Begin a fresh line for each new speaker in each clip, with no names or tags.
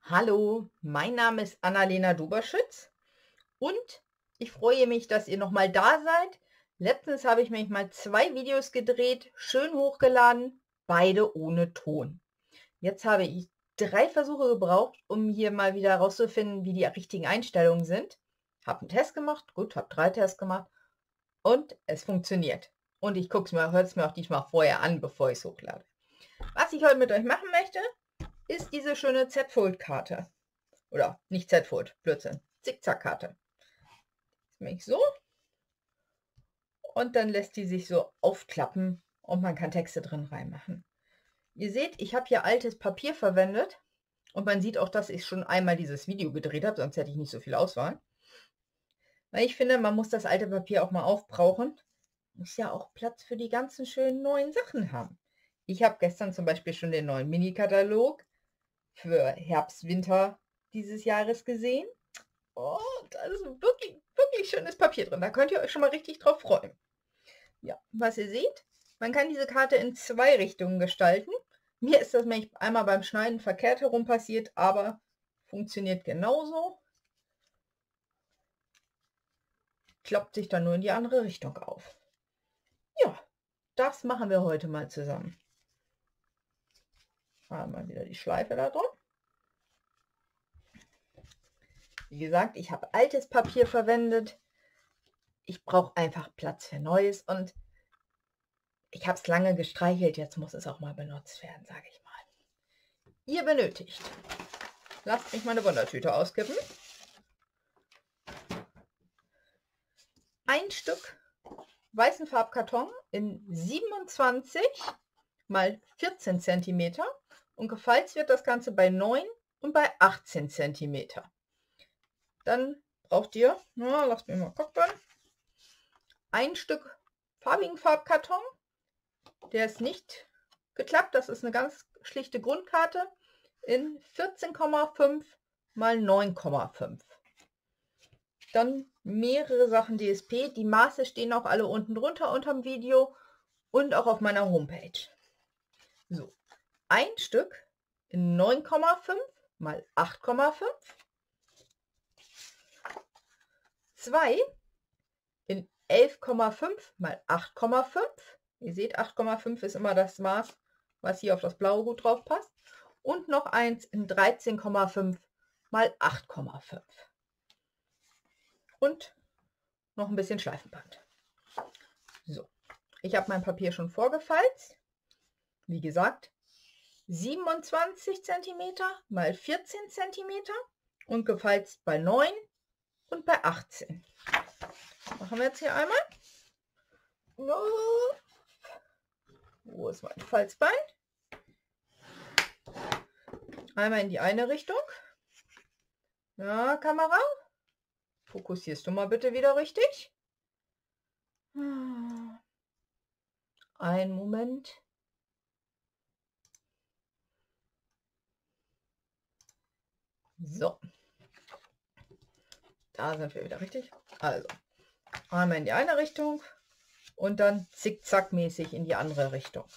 Hallo, mein Name ist Annalena Duberschütz und ich freue mich, dass ihr nochmal da seid. Letztens habe ich nämlich mal 2 Videos gedreht, schön hochgeladen, beide ohne Ton. Jetzt habe ich 3 Versuche gebraucht, um hier mal wieder herauszufinden, wie die richtigen Einstellungen sind. Habe einen Test gemacht, gut, habe 3 Tests gemacht und es funktioniert. Und ich höre es mir auch diesmal vorher an, bevor ich es hochlade. Was ich heute mit euch machen möchte, ist diese schöne Z-Fold-Karte. Oder nicht Z-Fold, Blödsinn. Zickzackkarte. Das mache ich so. Und dann lässt die sich so aufklappen und man kann Texte drin reinmachen. Ihr seht, ich habe hier altes Papier verwendet. Und man sieht auch, dass ich schon einmal dieses Video gedreht habe, sonst hätte ich nicht so viel Auswahl. Weil ich finde, man muss das alte Papier auch mal aufbrauchen. Muss ja auch Platz für die ganzen schönen neuen Sachen haben. Ich habe gestern zum Beispiel schon den neuen Mini-Katalog für Herbst, Winter dieses Jahres gesehen. Oh, da ist wirklich, wirklich schönes Papier drin. Da könnt ihr euch schon mal richtig drauf freuen. Ja, was ihr seht, man kann diese Karte in 2 Richtungen gestalten. Mir ist das nämlich einmal beim Schneiden verkehrt herum passiert, aber funktioniert genauso. Klappt sich dann nur in die andere Richtung auf. Ja, das machen wir heute mal zusammen. Mal wieder die Schleife da drum. Wie gesagt, ich habe altes Papier verwendet. Ich brauche einfach Platz für Neues und ich habe es lange gestreichelt, jetzt muss es auch mal benutzt werden, sage ich mal. Ihr benötigt, lasst mich meine Wundertüte auskippen, ein Stück weißen Farbkarton in 27 mal 14 cm und gefalzt wird das Ganze bei 9 und bei 18 cm. Dann braucht ihr, lasst mich mal gucken, ein Stück farbigen Farbkarton. Der ist nicht geklappt, das ist eine ganz schlichte Grundkarte in 14,5 mal 9,5. Dann mehrere Sachen DSP. Die Maße stehen auch alle unten drunter unterm Video und auch auf meiner Homepage. So, ein Stück in 9,5 mal 8,5. 2 in 11,5 mal 8,5. Ihr seht, 8,5 ist immer das Maß, was hier auf das blaue gut drauf passt. Und noch eins in 13,5 mal 8,5. Und noch ein bisschen Schleifenband. So, ich habe mein Papier schon vorgefalzt. Wie gesagt, 27 cm mal 14 cm und gefalzt bei 9 und bei 18. Das machen wir jetzt hier einmal. Wo ist mein Falzbein? Einmal in die eine Richtung. Ja, Kamera. Fokussierst du mal bitte wieder richtig? Einen Moment. So. Da sind wir wieder richtig. Also, einmal in die eine Richtung und dann zickzackmäßig in die andere Richtung.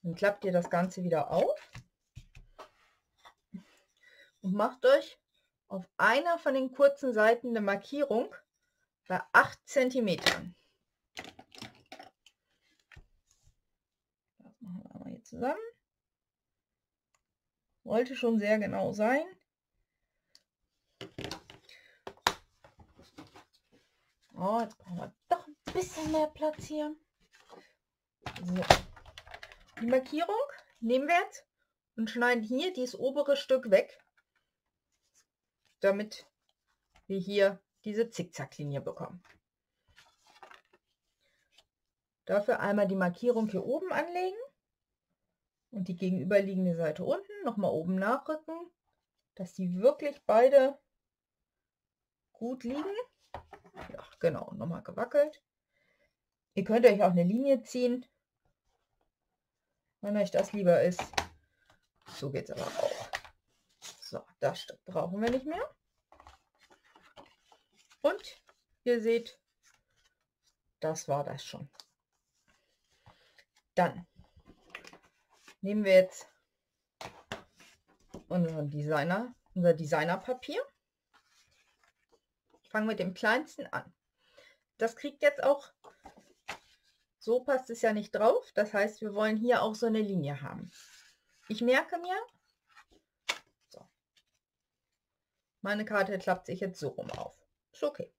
Dann klappt ihr das Ganze wieder auf und macht euch auf einer von den kurzen Seiten eine Markierung bei 8 cm. Das machen wir mal hier zusammen. Wollte schon sehr genau sein. Oh, jetzt brauchen wir doch ein bisschen mehr Platz hier. So. Die Markierung nehmen wir jetzt und schneiden hier dieses obere Stück weg, damit wir hier diese Zickzacklinie bekommen. Dafür einmal die Markierung hier oben anlegen und die gegenüberliegende Seite unten nochmal oben nachrücken, dass die wirklich beide gut liegen. Ja, genau, nochmal gewackelt. Ihr könnt euch auch eine Linie ziehen, wenn euch das lieber ist. So geht es aber auch. So, das Stück brauchen wir nicht mehr. Und ihr seht, das war das schon. Dann nehmen wir jetzt unser Designerpapier. Ich fange mit dem kleinsten an. Das kriegt jetzt auch, so passt es ja nicht drauf. Das heißt, wir wollen hier auch so eine Linie haben. Ich merke mir, so, meine Karte klappt sich jetzt so rum auf. Ist okay.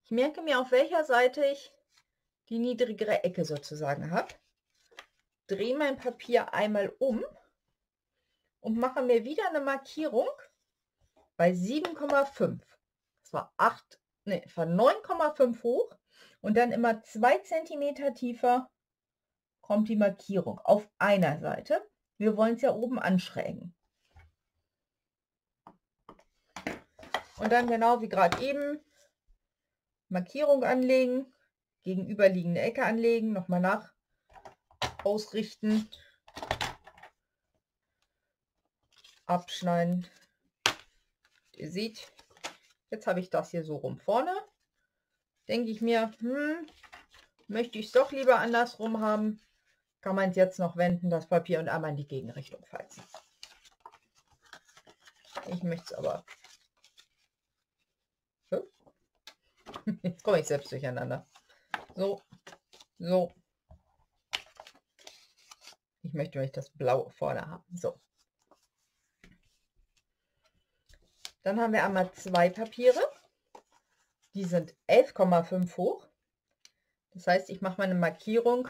Ich merke mir, auf welcher Seite ich die niedrigere Ecke sozusagen habe. Drehe mein Papier einmal um und mache mir wieder eine Markierung bei 7,5. Das war 9,5 hoch und dann immer 2 cm tiefer kommt die Markierung auf einer Seite. Wir wollen es ja oben anschrägen. Und dann genau wie gerade eben Markierung anlegen, gegenüberliegende Ecke anlegen, nochmal nach ausrichten, abschneiden. Ihr seht, jetzt habe ich das hier so rum vorne. Denke ich mir, möchte ich es doch lieber andersrum haben, kann man es jetzt noch wenden, das Papier, und einmal in die Gegenrichtung falzen. Ich möchte es aber... Jetzt komme ich selbst durcheinander. So, so. Ich möchte das Blaue vorne haben. So. Dann haben wir einmal 2 Papiere. Die sind 11,5 hoch. Das heißt, ich mache meine Markierung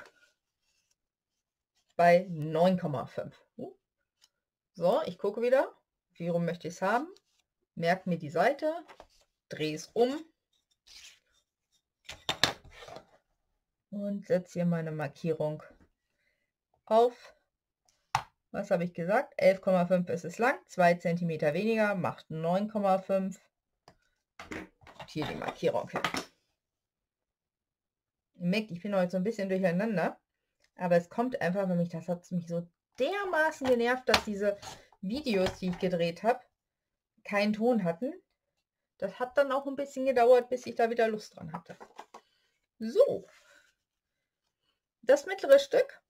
bei 9,5. So, ich gucke wieder, wie rum möchte ich es haben. Merke mir die Seite, drehe es um und setze hier meine Markierung auf. Was habe ich gesagt? 11,5 ist es lang, 2 cm weniger, macht 9,5. Und hier die Markierung hin. Ihr merkt, ich bin heute so ein bisschen durcheinander, aber es kommt einfach, wenn mich das hat mich so dermaßen genervt, dass diese Videos, die ich gedreht habe, keinen Ton hatten. Das hat dann auch ein bisschen gedauert, bis ich da wieder Lust dran hatte. So, das mittlere Stück,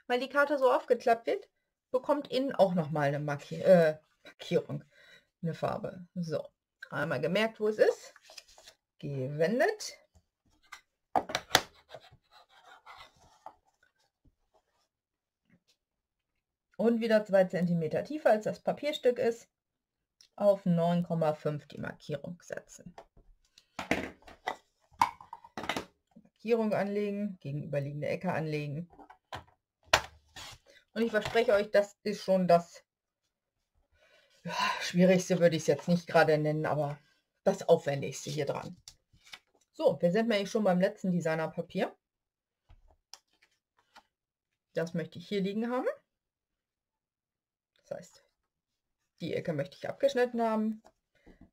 weil die Karte so aufgeklappt wird, bekommt innen auch nochmal eine Markierung, eine Farbe. So, einmal gemerkt, wo es ist, gewendet. Und wieder 2 cm tiefer als das Papierstück ist, auf 9,5 die Markierung setzen. Markierung anlegen, gegenüberliegende Ecke anlegen. Und ich verspreche euch, das ist schon das Schwierigste, würde ich es jetzt nicht gerade nennen, aber das Aufwendigste hier dran. So, wir sind nämlich schon beim letzten Designerpapier. Das möchte ich hier liegen haben. Das heißt, die Ecke möchte ich abgeschnitten haben.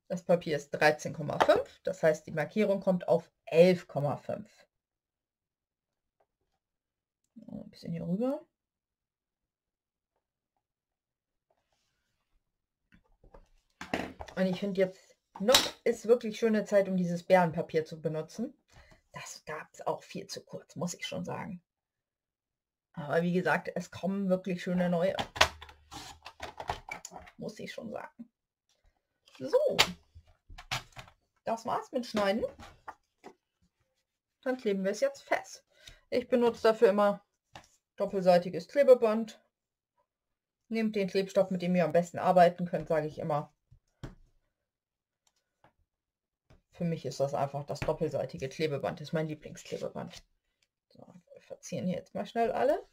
Das Papier ist 13,5, das heißt, die Markierung kommt auf 11,5. Ein bisschen hier rüber. Und ich finde jetzt noch ist wirklich schöne Zeit, um dieses Bärenpapier zu benutzen. Das gab es auch viel zu kurz, muss ich schon sagen. Aber wie gesagt, es kommen wirklich schöne neue. Muss ich schon sagen. So, das war's mit Schneiden. Dann kleben wir es jetzt fest. Ich benutze dafür immer doppelseitiges Klebeband. Nehmt den Klebstoff, mit dem ihr am besten arbeiten könnt, sage ich immer. Für mich ist das einfach das doppelseitige Klebeband, das ist mein Lieblingsklebeband. So, wir verzieren hier jetzt mal schnell alle.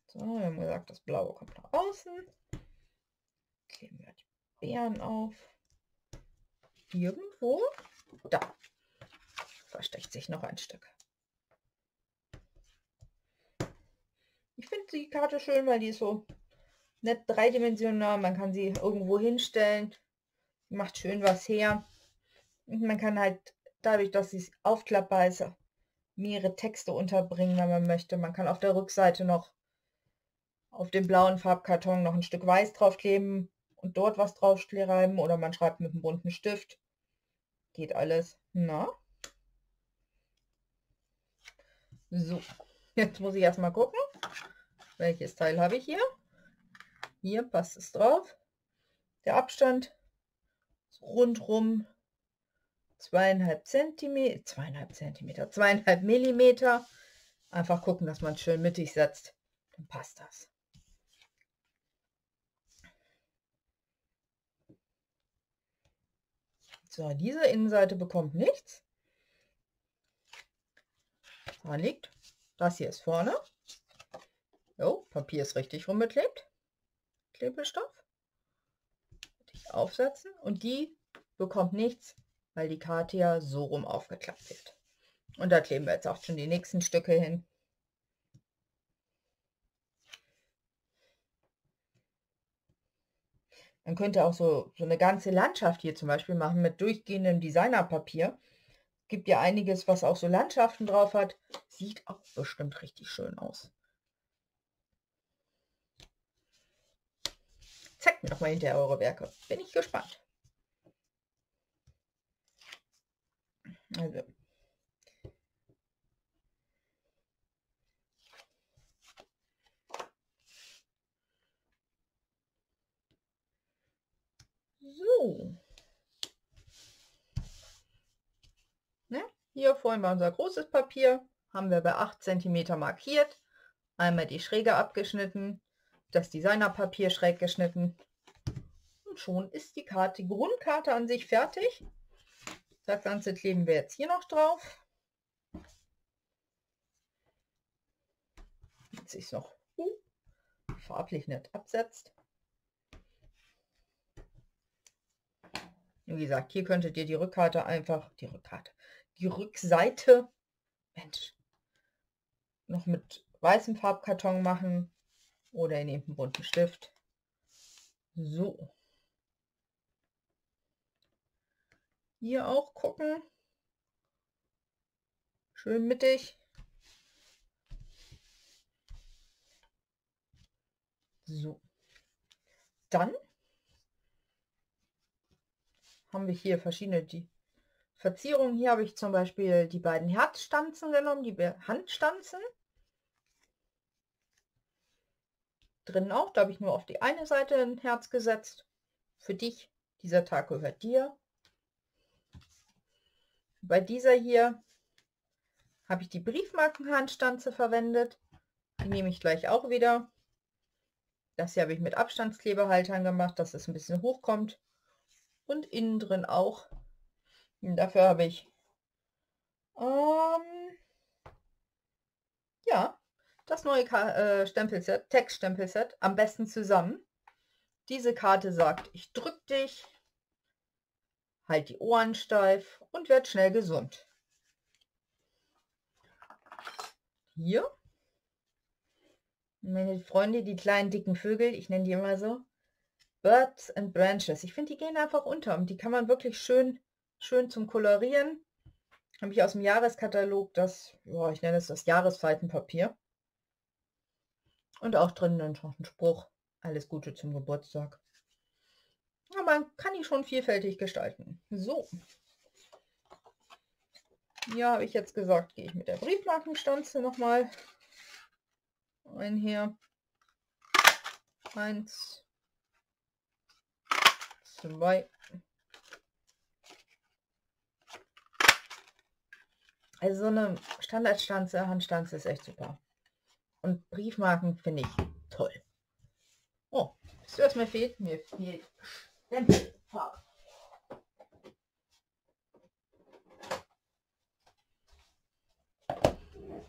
So, wir haben gesagt, das Blaue kommt nach außen. Kleben wir die Beeren auf. Irgendwo. Da versteckt sich noch ein Stück. Ich finde die Karte schön, weil die ist so nett dreidimensional. Man kann sie irgendwo hinstellen. Macht schön was her. Und man kann halt dadurch, dass sie aufklappbar ist, mehrere Texte unterbringen, wenn man möchte. Man kann auf der Rückseite noch auf dem blauen Farbkarton noch ein Stück Weiß draufkleben und dort was draufschreiben oder man schreibt mit einem bunten Stift. Geht alles. Na? So, jetzt muss ich erstmal gucken, welches Teil habe ich hier. Hier passt es drauf. Der Abstand ist rundrum 2,5 Zentimeter, 2,5 Millimeter. Einfach gucken, dass man es schön mittig setzt. Dann passt das. So, diese Innenseite bekommt nichts. Da liegt. Das hier ist vorne. Oh, Papier ist richtig rumgeklebt. Klebstoff. Aufsetzen. Und die bekommt nichts, weil die Karte ja so rum aufgeklappt wird. Und da kleben wir jetzt auch schon die nächsten Stücke hin. Man könnte auch so eine ganze Landschaft hier zum Beispiel machen mit durchgehendem Designerpapier. Gibt ja einiges, was auch so Landschaften drauf hat. Sieht auch bestimmt richtig schön aus. Zeigt mir doch mal hinterher eure Werke. Bin ich gespannt. Also. So. Ne? Hier vorhin war unser großes Papier. Haben wir bei 8 cm markiert. Einmal die Schräge abgeschnitten. Das Designerpapier schräg geschnitten. Und schon ist die Karte, die Grundkarte an sich fertig. Das Ganze kleben wir jetzt hier noch drauf. Damit sich es noch farblich nicht absetzt. Wie gesagt, hier könntet ihr die Rückkarte einfach, die Rückseite, Mensch, noch mit weißem Farbkarton machen oder ihr nehmt einen bunten Stift. So. Hier auch gucken. Schön mittig. So. Dann haben wir hier verschiedene Verzierungen. Hier habe ich zum Beispiel die beiden Herzstanzen genommen, die Handstanzen. Drinnen auch, da habe ich nur auf die eine Seite ein Herz gesetzt. Für dich, dieser Tag gehört dir. Bei dieser hier habe ich die Briefmarkenhandstanze verwendet. Die nehme ich gleich auch wieder. Das hier habe ich mit Abstandsklebehaltern gemacht, dass es ein bisschen hochkommt. Und innen drin auch. Und dafür habe ich ja, das neue Stempelset, Textstempelset, am besten zusammen. Diese Karte sagt, ich drück dich, halt die Ohren steif und werd schnell gesund. Hier, meine Freunde, die kleinen dicken Vögel, ich nenne die immer so, Birds and Branches. Ich finde, die gehen einfach unter und die kann man wirklich schön zum Kolorieren. Habe ich aus dem Jahreskatalog das, ja, ich nenne es das Jahresfaltenpapier. Und auch drinnen noch ein Spruch, alles Gute zum Geburtstag. Ja, man kann die schon vielfältig gestalten. So. Hier habe ich jetzt gesagt, gehe ich mit der Briefmarkenstanze nochmal einher. 1, 2. Also so eine Standardstanze, Handstanze ist echt super. Und Briefmarken finde ich toll. Oh, wisst ihr, was mir fehlt? Mir fehlt Stempelfarbe.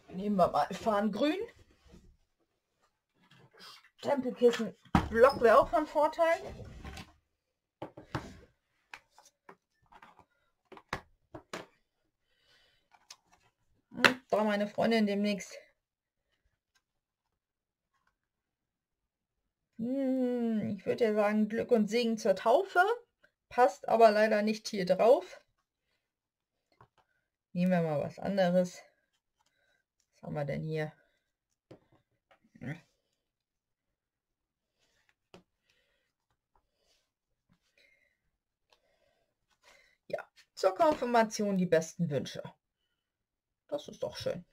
Nehmen wir mal Farngrün. Stempelkissen Block wäre auch von Vorteil. Und da meine Freundin demnächst ich würde ja sagen Glück und Segen zur Taufe, passt aber leider nicht hier drauf. Nehmen wir mal was anderes. Was haben wir denn hier? Ja, zur Konfirmation die besten Wünsche. Das ist doch schön.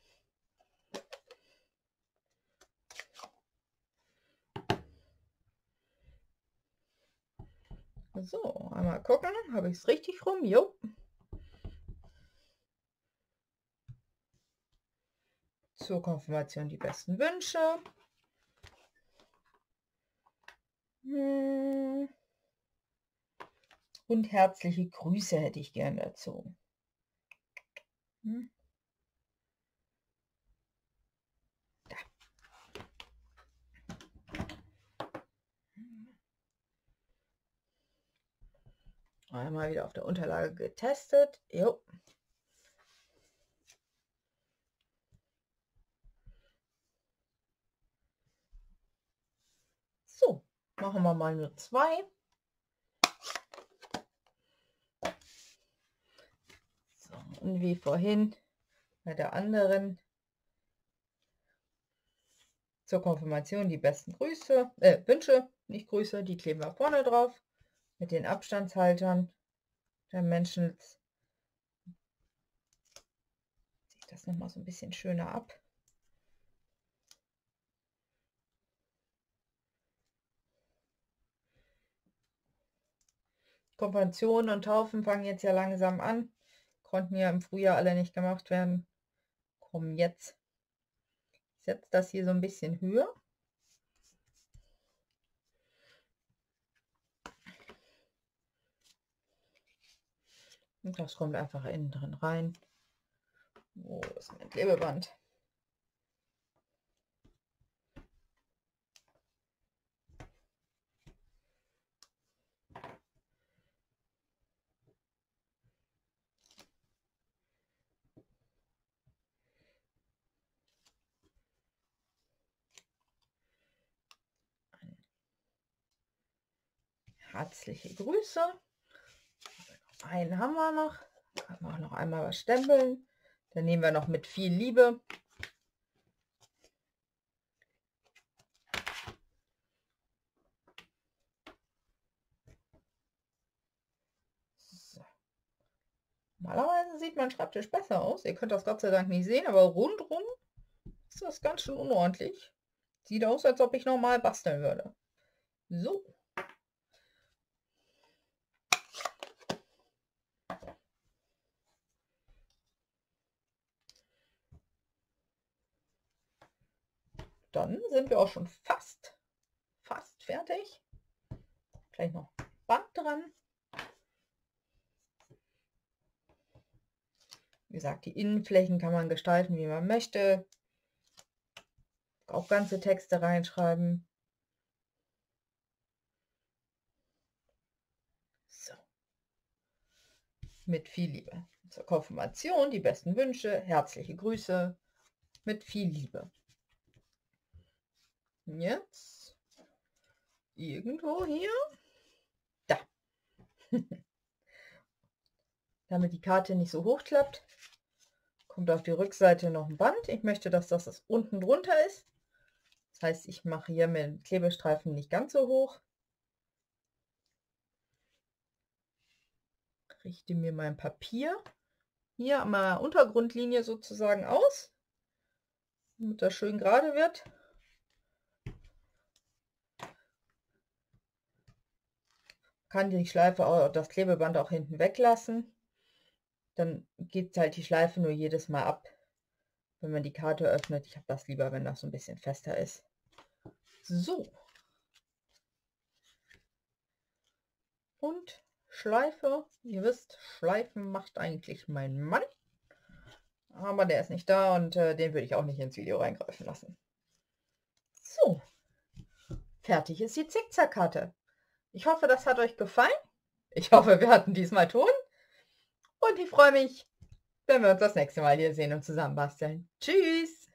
So, einmal gucken, habe ich es richtig rum? Jo. Zur Konfirmation die besten Wünsche. Und herzliche Grüße hätte ich gern dazu. Da. Einmal wieder auf der Unterlage getestet. Jo. So, machen wir mal nur 2. So, und wie vorhin bei der anderen zur Konfirmation die besten Grüße, Wünsche, nicht Grüße, die kleben wir vorne drauf mit den Abstandshaltern der Menschen. Ziehe ich das nochmal so ein bisschen schöner ab. Konfirmationen und Taufen fangen jetzt ja langsam an. Konnten ja im Frühjahr alle nicht gemacht werden. Kommen jetzt. Ich setze das hier so ein bisschen höher. Und das kommt einfach innen drin rein. Wo ist mein Klebeband? Herzliche Grüße. Einen haben wir noch. Können wir auch noch einmal was stempeln. Dann nehmen wir noch mit viel Liebe. So. Normalerweise sieht mein Schreibtisch besser aus. Ihr könnt das Gott sei Dank nicht sehen, aber rundrum ist das ganz schön unordentlich. Sieht aus, als ob ich normal basteln würde. So. Dann sind wir auch schon fast fertig. Gleich noch Band dran. Wie gesagt, die Innenflächen kann man gestalten, wie man möchte. Auch ganze Texte reinschreiben. So. Mit viel Liebe. Zur Konfirmation die besten Wünsche, herzliche Grüße. Mit viel Liebe. Jetzt irgendwo hier. Da. Damit die Karte nicht so hoch klappt, kommt auf die Rückseite noch ein Band. Ich möchte, dass das unten drunter ist. Das heißt, ich mache hier mit dem Klebestreifen nicht ganz so hoch. Richte mir mein Papier hier an meiner Untergrundlinie sozusagen aus, damit das schön gerade wird. Kann die Schleife, das Klebeband auch hinten weglassen. Dann geht halt die Schleife nur jedes Mal ab, wenn man die Karte öffnet. Ich habe das lieber, wenn das so ein bisschen fester ist. So. Und Schleife. Ihr wisst, Schleifen macht eigentlich mein Mann. Aber der ist nicht da und den würde ich auch nicht ins Video reingreifen lassen. So. Fertig ist die Zickzackkarte. Ich hoffe, das hat euch gefallen. Ich hoffe, wir hatten diesmal Ton. Und ich freue mich, wenn wir uns das nächste Mal hier sehen und zusammen basteln. Tschüss!